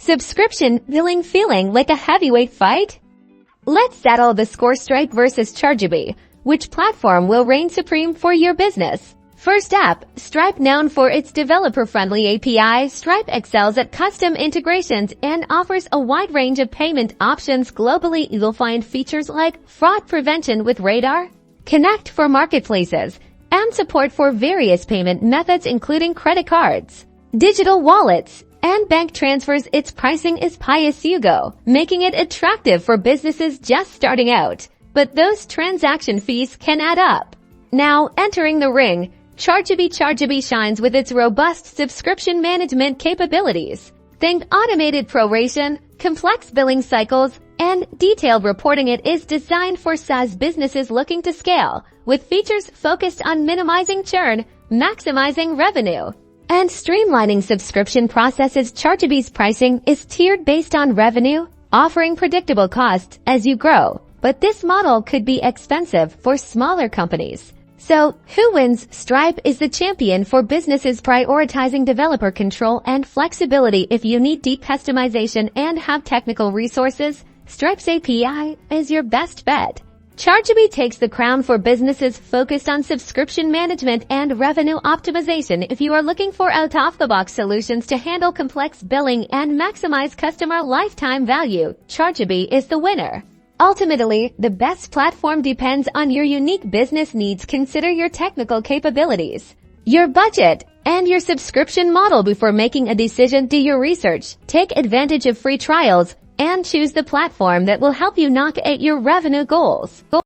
Subscription billing feeling like a heavyweight fight? Let's settle the score. Stripe versus Chargebee. Which platform will reign supreme for your business? First up, Stripe. Known for its developer-friendly API, Stripe excels at custom integrations and offers a wide range of payment options globally. You'll find features like fraud prevention with Radar, Connect for marketplaces, and support for various payment methods including credit cards, digital wallets, and bank transfers. Its pricing is pay-as-you-go, making it attractive for businesses just starting out. But those transaction fees can add up. Now, entering the ring, Chargebee. Chargebee shines with its robust subscription management capabilities. Think automated proration, complex billing cycles, and detailed reporting. It is designed for SaaS businesses looking to scale, with features focused on minimizing churn, maximizing revenue, and streamlining subscription processes. Chargebee's pricing is tiered based on revenue, offering predictable costs as you grow. But this model could be expensive for smaller companies. So, who wins? Stripe is the champion for businesses prioritizing developer control and flexibility. If you need deep customization and have technical resources, Stripe's API is your best bet. Chargebee takes the crown for businesses focused on subscription management and revenue optimization. If you are looking for out-of-the-box solutions to handle complex billing and maximize customer lifetime value, Chargebee is the winner. Ultimately, the best platform depends on your unique business needs. Consider your technical capabilities, your budget, and your subscription model before making a decision. Do your research, take advantage of free trials, and choose the platform that will help you knock out your revenue goals.